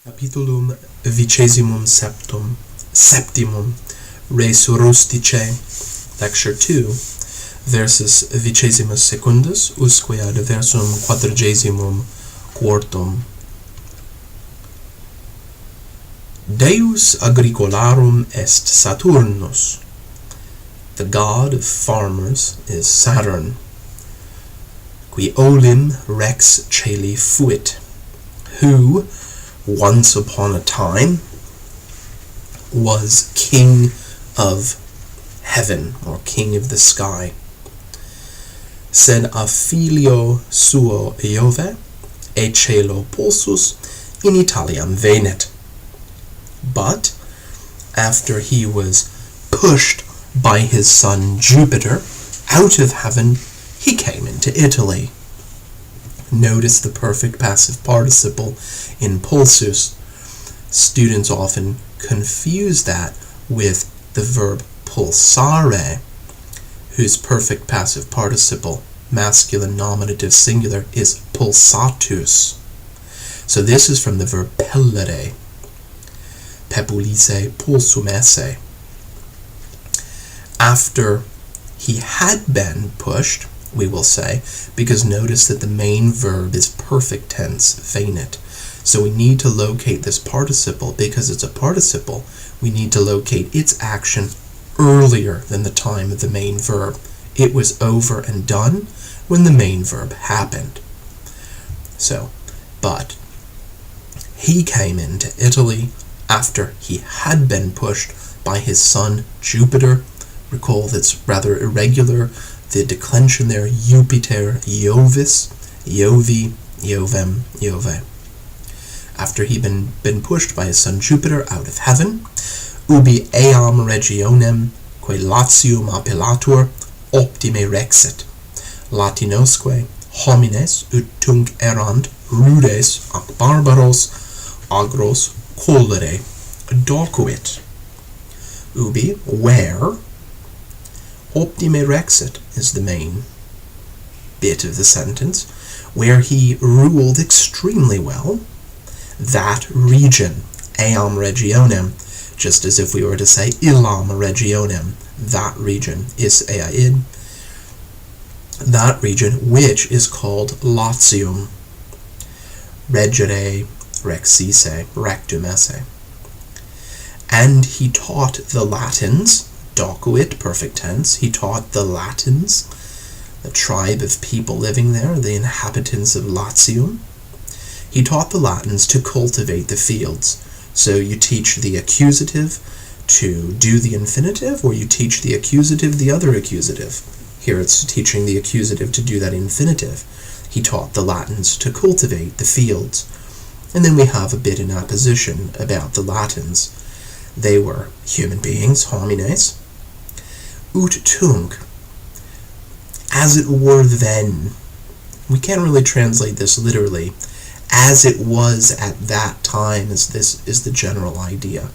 Capitulum XXVII Res Rusticae, Lecture 2, versus 22 usque ad versum 44. Deus agricolarum est Saturnus. The god of farmers is Saturn. Qui olim rex caeli fuit, who, once upon a time, was king of heaven, or king of the sky. Sed a filio suo Iove, e caelo pulsus in Italiam venet. But, after he was pushed by his son Jupiter out of heaven, he came into Italy. Notice the perfect passive participle in pulsus. Students often confuse that with the verb pulsare, whose perfect passive participle, masculine nominative singular, is pulsatus. So this is from the verb pellere, pepulisse pulsumesse. After he had been pushed, we will say, because notice that the main verb is perfect tense, venet. So we need to locate this participle. Because it's a participle, we need to locate its action earlier than the time of the main verb. It was over and done when the main verb happened. So, but he came into Italy after he had been pushed by his son Jupiter. Recall that's rather irregular. The declension there, Jupiter, Iovis, Iovi, Iovem, Iove. After he'd been pushed by his son Jupiter out of heaven, ubi eam regionem, quae Latium appellatur, optime rexit. Latinosque homines ut tunc erant rudes ac barbaros agros colere docuit. Ubi, where, optime rexit is the main bit of the sentence, where he ruled extremely well, that region, eam regionem, just as if we were to say illam regionem, that region, is eaid, that region which is called Latium, regere, rexisse, rectum esse. And he taught the Latins, docuit, perfect tense, he taught the Latins, the tribe of people living there, the inhabitants of Latium. He taught the Latins to cultivate the fields. So you teach the accusative to do the infinitive, or you teach the accusative the other accusative. Here it's teaching the accusative to do that infinitive. He taught the Latins to cultivate the fields. And then we have a bit in apposition about the Latins. They were human beings, homines, ut tunc, as it were then. We can't really translate this literally. As it was at that time is the general idea.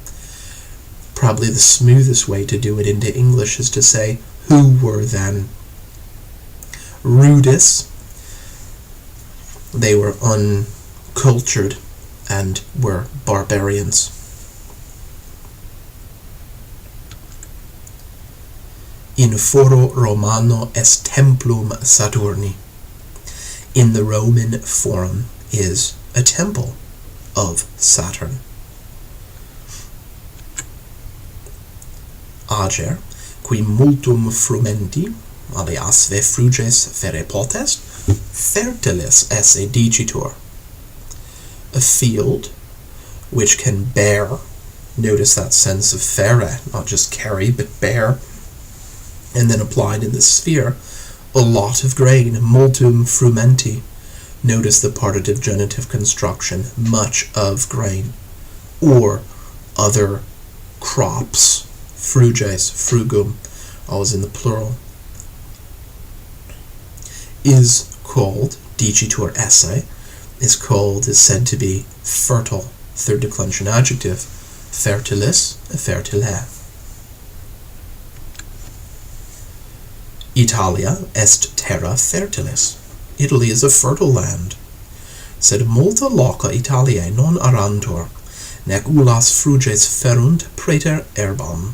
Probably the smoothest way to do it into English is to say, who were then. Rudis, they were uncultured and were barbarians. In foro Romano est templum Saturni. In the Roman forum is a temple of Saturn. Ager, qui multum frumenti, aliasve fruges fere potest, fertilis esse dicitur. A field which can bear, notice that sense of fere, not just carry, but bear, and then applied in the sphere, a lot of grain, multum frumenti. Notice the partitive genitive construction, much of grain, or other crops, fruges, frugum, always in the plural, is called, dicitur esse, is said to be fertile, third declension adjective, fertilis, fertile. Italia est terra fertilis. Italy is a fertile land. sed multa loca Italiae non arantur, nec ullas fruges ferunt praeter herbam.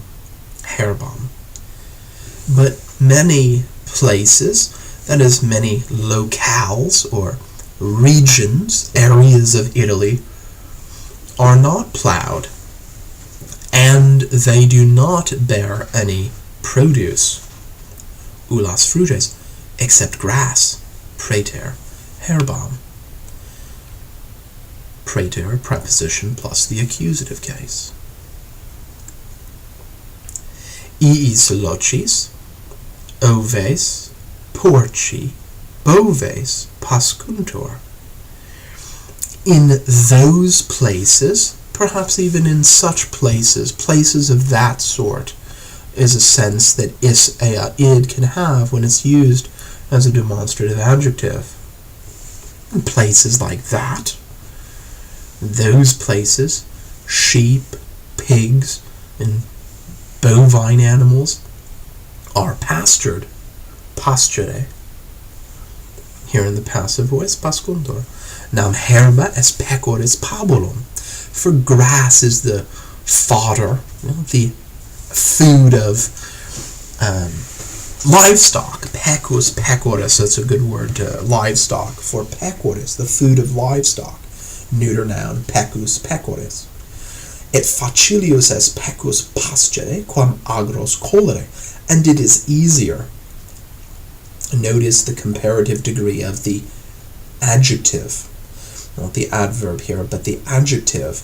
But many places, that is, many locales or regions, areas of Italy, are not plowed, and they do not bear any produce, ullas fruges, except grass, praeter herbam. Praeter, preposition plus the accusative case. Iis locis, oves, porci, boves, pascuntur. In those places, perhaps even in such places of that sort, is a sense that id can have when it's used as a demonstrative adjective. In places like that, those places, sheep, pigs, and bovine animals are pastured, pasture. Here in the passive voice, pascuntur. Nam herba es pecoris pabulum. For grass is the fodder, the food of livestock. Pecus pecoris, that's a good word, livestock. For pecoris, the food of livestock. Neuter noun, pecus pecoris. Et facilius est pecus pascere, quam agros colere. And it is easier. Notice the comparative degree of the adjective. Not the adverb here, but the adjective.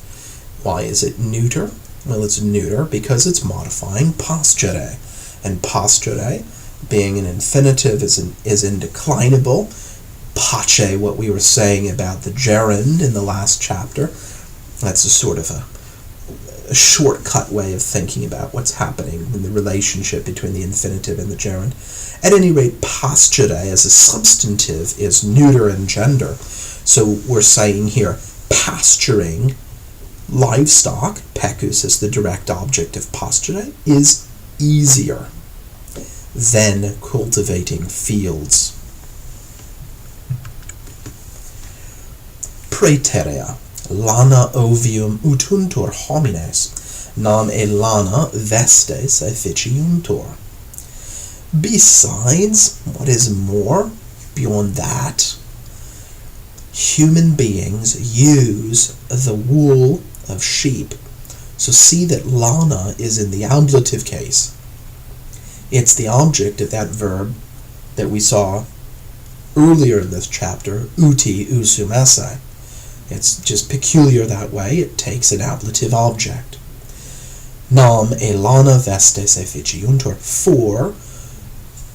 Why is it neuter? Well, it's neuter because it's modifying pascere. And pascere, being an infinitive, is indeclinable. Pace, what we were saying about the gerund in the last chapter, that's a sort of a shortcut way of thinking about what's happening in the relationship between the infinitive and the gerund. At any rate, pasture as a substantive is neuter in gender. So we're saying here, pasturing livestock, pecus is the direct object of pasture, is easier than cultivating fields. Praeterea, lana ovium utuntur homines, nam e lana vestes efficiuntur. Besides, what is more, beyond that, human beings use the wool of sheep. So see that lana is in the ablative case. It's the object of that verb that we saw earlier in this chapter, uti usum esse. It's just peculiar that way. It takes an ablative object. Nam e lana vestes efficiuntur. For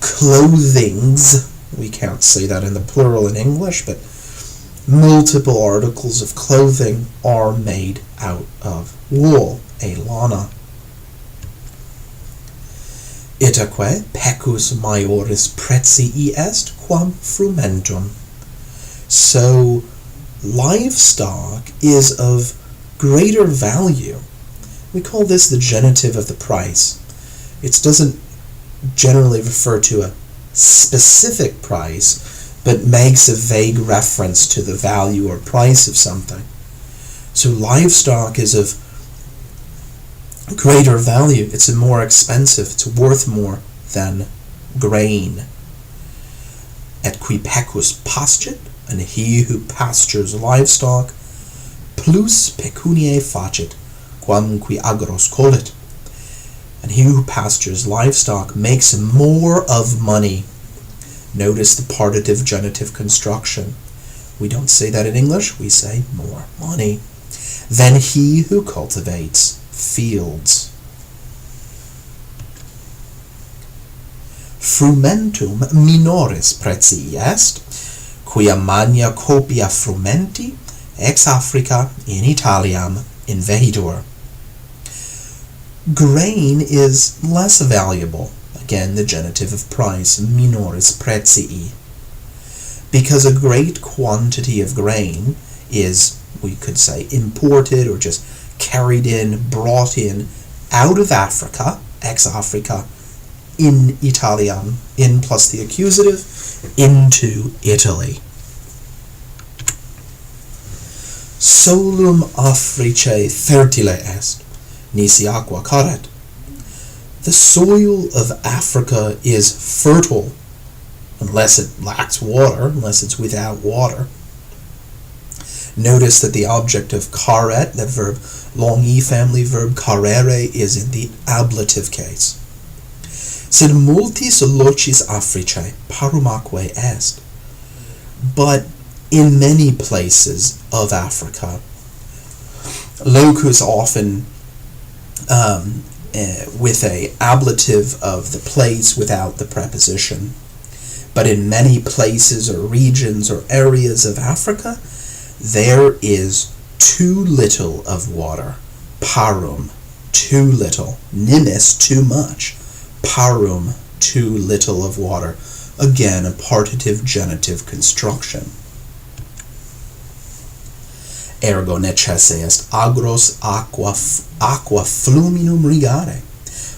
clothings, we can't say that in the plural in English, but multiple articles of clothing are made out of wool, e lana. Itaque pecus maioris pretii est quam frumentum. So livestock is of greater value. We call this the genitive of the price. It doesn't generally refer to a specific price, but makes a vague reference to the value or price of something. So livestock is of greater value. It's more expensive. It's worth more than grain. Et qui pecus pascit, and he who pastures livestock, plus pecuniae facit, quam qui agros colit. And he who pastures livestock makes more of money. Notice the partitive genitive construction. We don't say that in English, we say more money than he who cultivates fields. Frumentum minoris pretii est, quia magna copia frumenti ex Africa in Italiam invehitur. Grain is less valuable, again the genitive of price, minoris pretii, because a great quantity of grain is, we could say, imported or just carried in, brought in, out of Africa, ex Africa, in Italiam, in plus the accusative, into Italy. Solum Africae fertile est, nisi aqua caret. The soil of Africa is fertile, unless it lacks water, unless it's without water. Notice that the object of caret, that verb, long E family verb carere, is in the ablative case. Sed multis locis Africae parumaque est. But in many places of Africa, locus often with a ablative of the place without the preposition. But in many places or regions or areas of Africa, there is too little of water. Parum, too little. Nimis, too much. Parum, too little of water. Again, a partitive genitive construction. Ergo necesse est agros aqua fluminum rigare.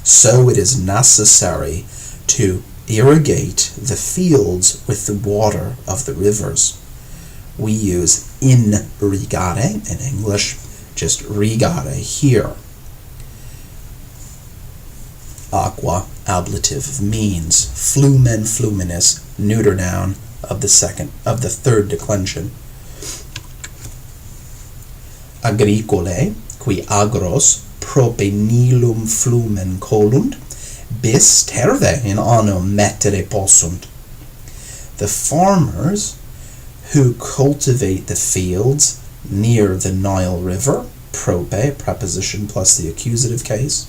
So it is necessary to irrigate the fields with the water of the rivers. We use in rigare in English, just rigare here. Aqua, ablative of means. Flumen, fluminis, neuter noun of the third declension. Agricolae, qui agros prope nilum flumen colunt, bis terve in anno mettere possunt. The farmers who cultivate the fields near the Nile River, prope, preposition plus the accusative case,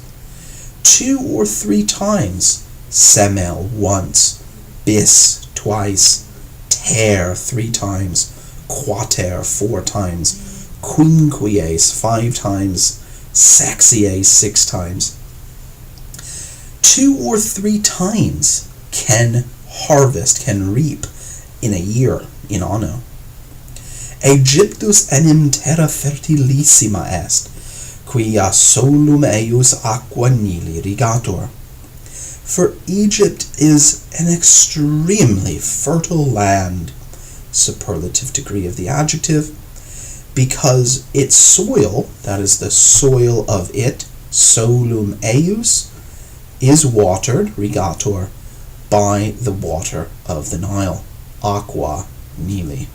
2 or 3 times, semel once, bis twice, ter 3 times, quater 4 times, quinquies 5 times, sexies 6 times. 2 or 3 times can harvest, can reap in a year, in anno. Aegyptus enim terra fertilissima est, quia solum eius aqua nili rigator. For Egypt is an extremely fertile land, superlative degree of the adjective, because its soil, that is the soil of it, solum eius, is watered, rigator, by the water of the Nile, aqua nili.